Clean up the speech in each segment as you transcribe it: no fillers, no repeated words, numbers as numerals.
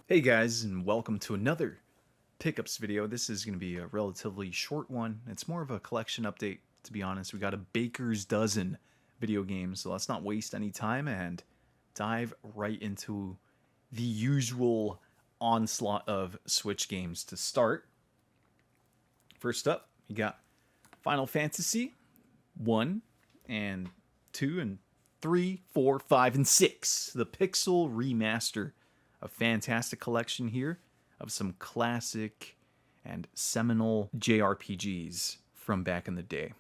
Hey guys, and welcome to another pickups video. This is going to be a relatively short one. It's more of a collection update, to be honest. We got a baker's dozen video games, so let's not waste any time and dive right into the usual onslaught of Switch games to start. First up, you got Final Fantasy 1 and 2 and 3, 4, 5, and 6. The Pixel Remaster. A fantastic collection here of some classic and seminal JRPGs from back in the day.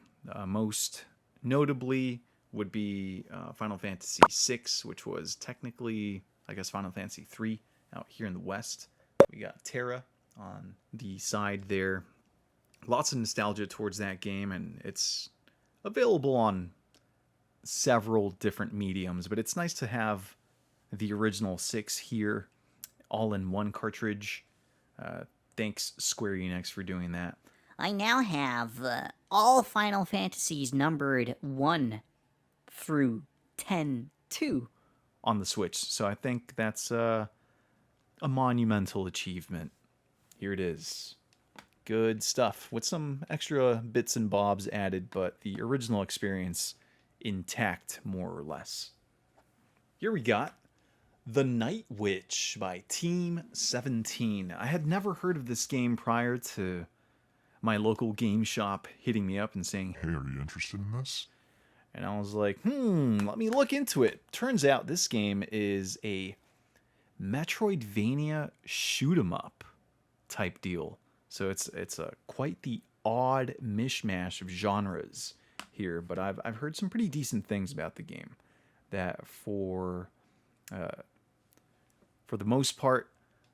Most notably would be Final Fantasy VI, which was technically, I guess, Final Fantasy III out here in the West. We got Terra on the side there. Lots of nostalgia towards that game, and it's available on several different mediums, but it's nice to have the original 6 here all in one cartridge. Thanks Square Enix for doing that. I now have all Final Fantasies numbered 1 through 10 too. On the Switch, so I think that's a monumental achievement. Here it is. Good stuff with some extra bits and bobs added, but the original experience intact more or less. Here we got The Night Witch by Team 17. I had never heard of this game prior to my local game shop hitting me up and saying, "Hey, are you interested in this?" And I was like, let me look into it. Turns out this game is a Metroidvania shoot 'em up type deal. So it's a quite the odd mishmash of genres here, but I've heard some pretty decent things about the game. That for the most part,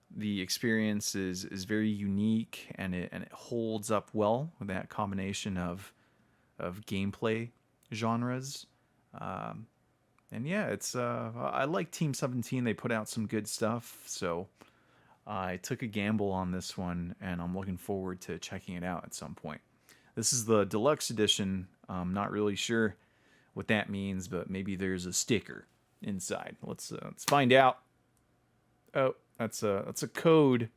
the experience is very unique, and it holds up well with that combination of gameplay genres. And yeah, it's I like Team 17. They put out some good stuff, so I took a gamble on this one, and I'm looking forward to checking it out at some point. This is the deluxe edition. I'm not really sure what that means, but maybe there's a sticker inside. Let's find out. Oh, that's a code.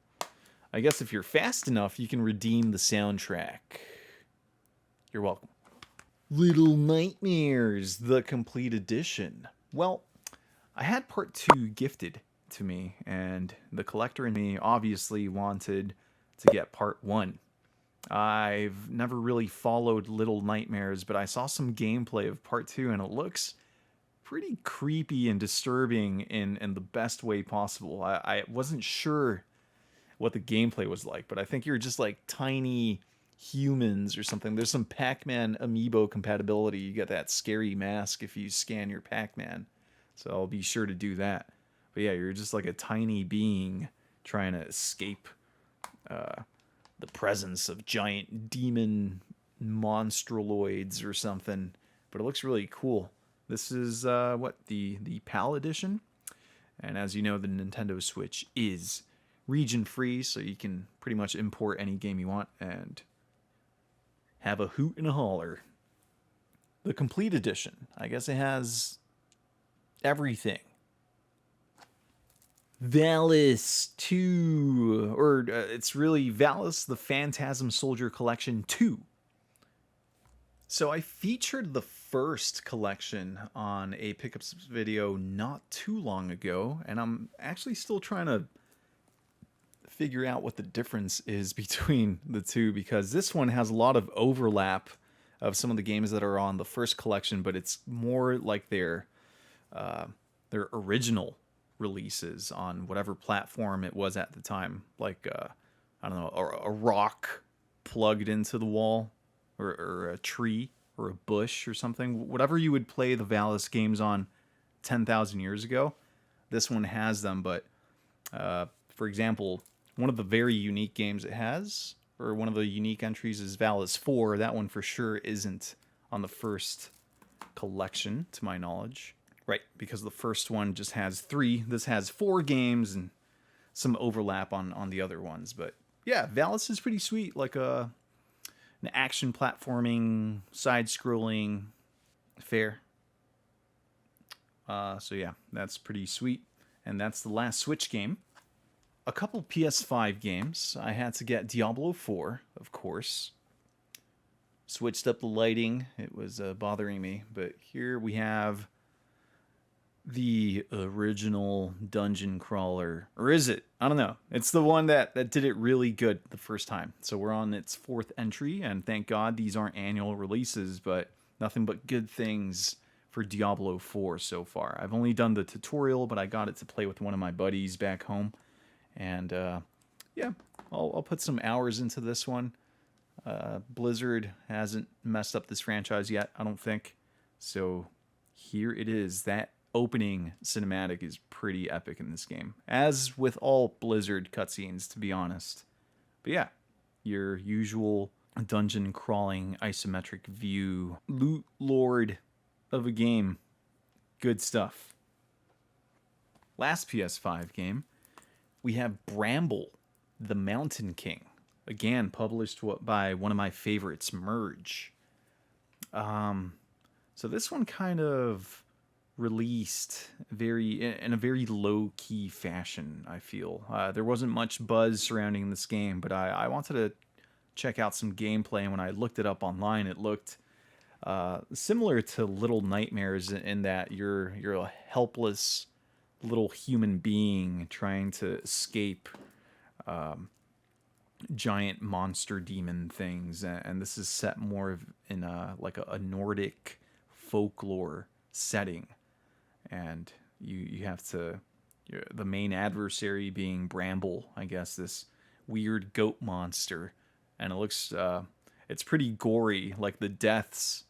I guess if you're fast enough, you can redeem the soundtrack. You're welcome. Little Nightmares, the complete edition. Well, I had part 2 gifted to me, and the collector in me obviously wanted to get part 1. I've never really followed Little Nightmares, but I saw some gameplay of part 2, and it looks pretty creepy and disturbing in the best way possible. I wasn't sure what the gameplay was like, but I think you're just like tiny humans or something. There's some Pac-Man amiibo compatibility. You get that scary mask if you scan your Pac-Man, so I'll be sure to do that. But yeah, you're just like a tiny being trying to escape the presence of giant demon monstroloids or something. But it looks really cool. This is the PAL edition, and as you know, the Nintendo Switch is region free, so you can pretty much import any game you want and have a hoot and a holler. The complete edition, I guess it has everything. Valis 2, or it's really Valis the Phantasm Soldier Collection 2. So I featured the first collection on a pickups video not too long ago, and I'm actually still trying to figure out what the difference is between the two, because this one has a lot of overlap of some of the games that are on the first collection, but it's more like their original releases on whatever platform it was at the time, like I don't know, a rock plugged into the wall, or a tree or a bush or something. Whatever you would play the Valis games on 10,000 years ago, this one has them. But for example, one of the very unique games it has, or one of the unique entries, is Valis 4. That one for sure isn't on the first collection, to my knowledge. Right, because the first one just has 3. This has 4 games and some overlap on the other ones. But yeah, Valis is pretty sweet, like an action platforming, side-scrolling fare. So yeah, that's pretty sweet. And that's the last Switch game. a couple PS5 games. I had to get Diablo 4, of course. Switched up the lighting. It was bothering me. But here we have the original dungeon crawler. Or is it? I don't know. It's the one that did it really good the first time. So we're on its fourth entry, and thank God these aren't annual releases, but nothing but good things for Diablo 4 so far. I've only done the tutorial, but I got it to play with one of my buddies back home. And yeah, I'll put some hours into this one. Blizzard hasn't messed up this franchise yet, I don't think. So here it is. That opening cinematic is pretty epic in this game, as with all Blizzard cutscenes, to be honest. But yeah, your usual dungeon crawling isometric view, loot lord of a game. Good stuff. Last PS5 game, we have Bramble The Mountain King. Again, published by one of my favorites, Merge. So this one kind of released in a very low-key fashion, I feel. There wasn't much buzz surrounding this game, but I wanted to check out some gameplay, and when I looked it up online, it looked similar to Little Nightmares in that you're a helpless little human being trying to escape giant monster demon things, and this is set more in like a Nordic folklore setting, and you have to, the main adversary being Bramble, I guess, this weird goat monster, and it looks it's pretty gory. Like the deaths,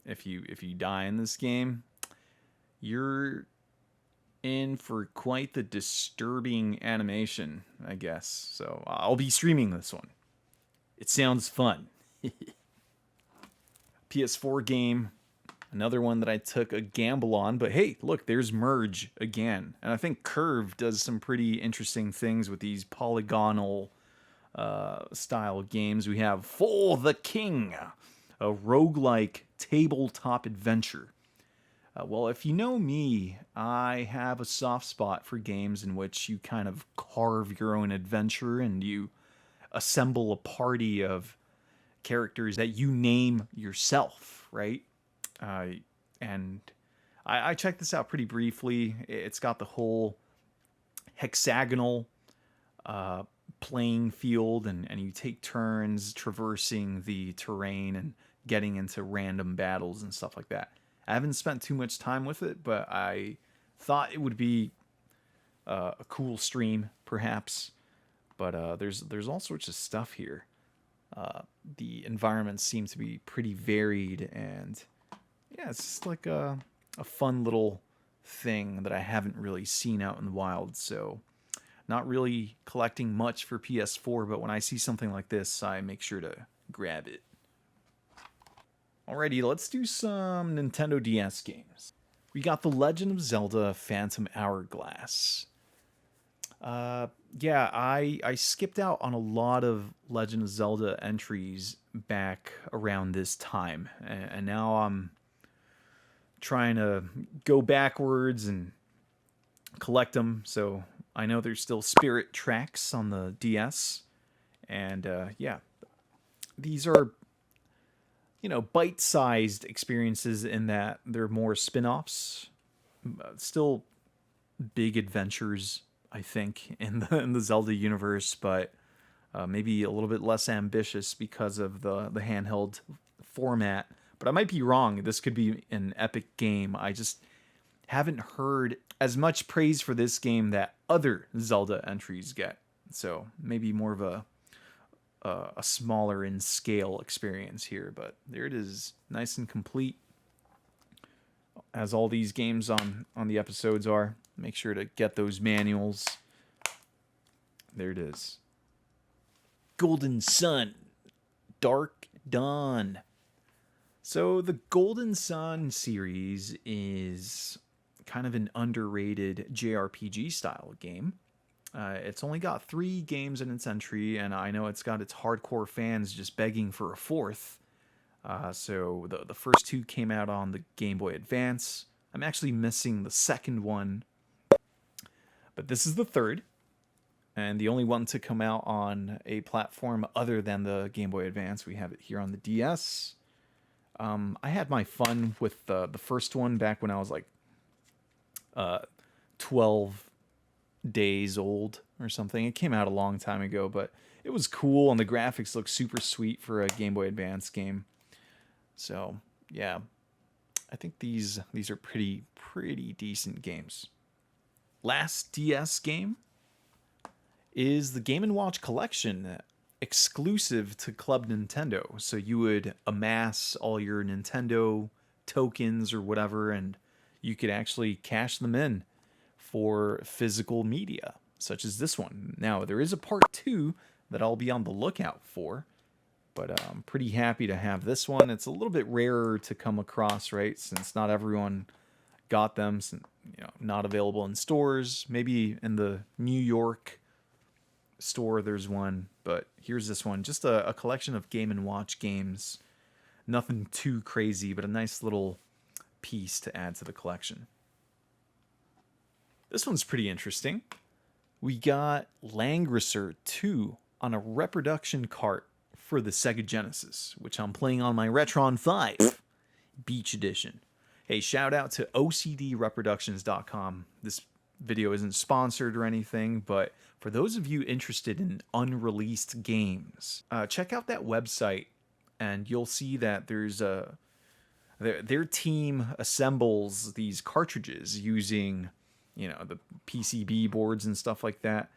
if you die in this game, you're in for quite the disturbing animation, I guess. So I'll be streaming this one. It sounds fun. PS4 game, another one that I took a gamble on, but hey, look, there's Merge again. And I think Curve does some pretty interesting things with these polygonal style games. We have For the King, a roguelike tabletop adventure. Well, if you know me, I have a soft spot for games in which you kind of carve your own adventure and you assemble a party of characters that you name yourself, right? And I checked this out pretty briefly. It's got the whole hexagonal playing field, and you take turns traversing the terrain and getting into random battles and stuff like that. I haven't spent too much time with it, but I thought it would be a cool stream, perhaps. But there's all sorts of stuff here. The environments seem to be pretty varied, and yeah, it's just like a fun little thing that I haven't really seen out in the wild. So not really collecting much for PS4, but when I see something like this, I make sure to grab it. Alrighty, let's do some Nintendo DS games. We got The Legend of Zelda Phantom Hourglass. Yeah, I skipped out on a lot of Legend of Zelda entries back around this time, and now I'm trying to go backwards and collect them. So I know there's still Spirit Tracks on the DS, and yeah, these are, bite-sized experiences in that they're more spin-offs. Still big adventures, I think, in the Zelda universe, but maybe a little bit less ambitious because of the handheld format. But I might be wrong. This could be an epic game. I just haven't heard as much praise for this game that other Zelda entries get. So maybe more of a smaller in scale experience here, but there it is, nice and complete, as all these games on the episodes are. Make sure to get those manuals. There it is. Golden Sun, Dark Dawn. So the Golden Sun series is kind of an underrated JRPG style game. It's only got 3 games in its entry, and I know it's got its hardcore fans just begging for a fourth. So the first 2 came out on the Game Boy Advance. I'm actually missing the second one, but this is the third. and the only one to come out on a platform other than the Game Boy Advance. We have it here on the DS. I had my fun with the first one back when I was like 12 days old or something. It came out a long time ago, but it was cool, and the graphics look super sweet for a Game Boy Advance game. So yeah, I think these are pretty decent games. Last DS game is the Game&Watch Collection, exclusive to Club Nintendo. So you would amass all your Nintendo tokens or whatever, and you could actually cash them in for physical media, such as this one. Now, there is a part 2 that I'll be on the lookout for, but I'm pretty happy to have this one. It's a little bit rarer to come across, right? Since not everyone got them, since, not available in stores. Maybe in the New York store there's one, but here's this one. Just a collection of Game & Watch games. Nothing too crazy, but a nice little piece to add to the collection. This one's pretty interesting. We got Langrisser 2 on a reproduction cart for the Sega Genesis, which I'm playing on my Retron 5 Beach Edition. Hey, shout out to OCDreproductions.com. This video isn't sponsored or anything, but for those of you interested in unreleased games, check out that website, and you'll see that there's their team assembles these cartridges using, the PCB boards and stuff like that,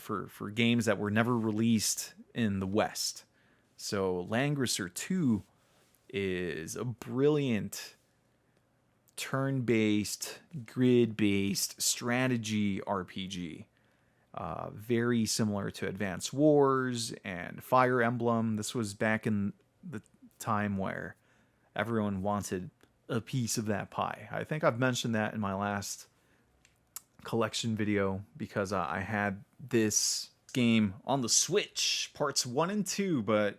for games that were never released in the West. So Langrisser 2 is a brilliant turn-based, grid-based strategy RPG. Very similar to Advance Wars and Fire Emblem. This was back in the time where everyone wanted a piece of that pie. I think I've mentioned that in my last collection video, because I had this game on the Switch, parts 1 and 2, but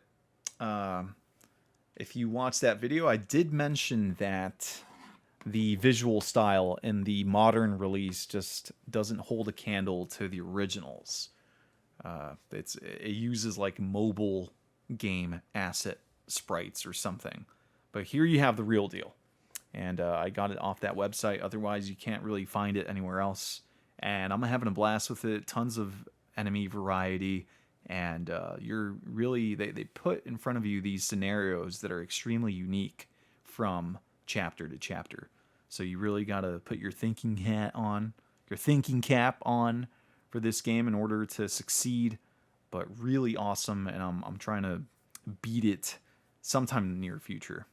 if you watch that video, I did mention that the visual style in the modern release just doesn't hold a candle to the originals. It uses like mobile game asset sprites or something. But here you have the real deal. And I got it off that website. Otherwise, you can't really find it anywhere else. And I'm having a blast with it. Tons of enemy variety. And you're really... They put in front of you these scenarios that are extremely unique from chapter to chapter. So you really got to put your thinking hat on, your thinking cap on for this game in order to succeed. But really awesome, and I'm trying to beat it sometime in the near future.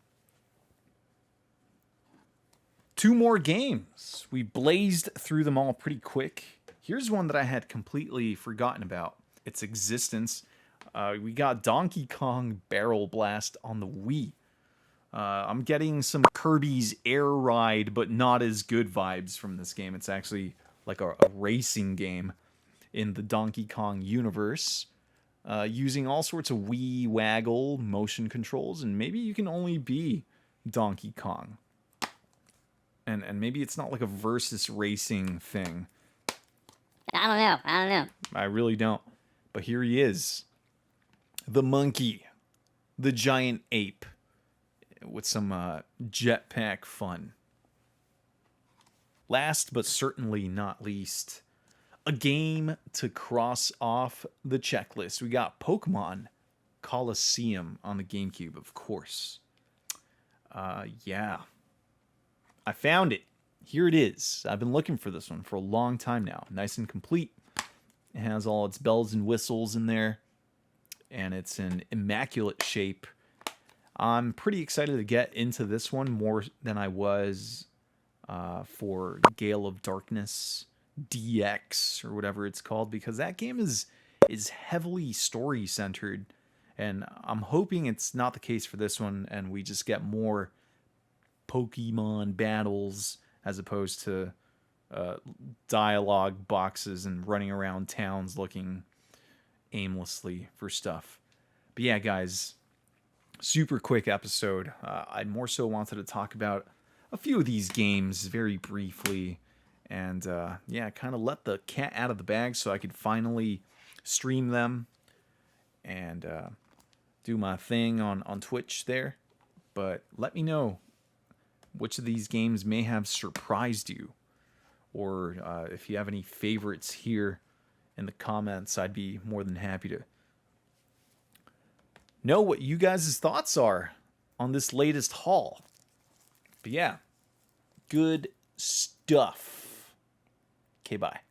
2 more games. We blazed through them all pretty quick. Here's one that I had completely forgotten about its existence. We got Donkey Kong Barrel Blast on the Wii. I'm getting some Kirby's Air Ride, but not as good vibes from this game. It's actually like a racing game in the Donkey Kong universe, using all sorts of Wii waggle motion controls, and maybe you can only be Donkey Kong. And maybe it's not like a versus racing thing. I don't know. I really don't. But here he is. The monkey. The giant ape. With some jetpack fun. Last but certainly not least, a game to cross off the checklist. We got Pokémon Colosseum on the GameCube, of course. Yeah. I found it. Here it is. I've been looking for this one for a long time now. Nice and complete. It has all its bells and whistles in there. And it's in immaculate shape. I'm pretty excited to get into this one more than I was for Gale of Darkness DX or whatever it's called, because that game is heavily story centered, and I'm hoping it's not the case for this one and we just get more Pokemon battles as opposed to dialogue boxes and running around towns looking aimlessly for stuff. But yeah, guys, super quick episode. I more so wanted to talk about a few of these games very briefly and yeah, kind of let the cat out of the bag so I could finally stream them and do my thing on Twitch there. But let me know which of these games may have surprised you, or if you have any favorites here in the comments. I'd be more than happy to know what you guys' thoughts are on this latest haul. But yeah, good stuff. Okay, bye.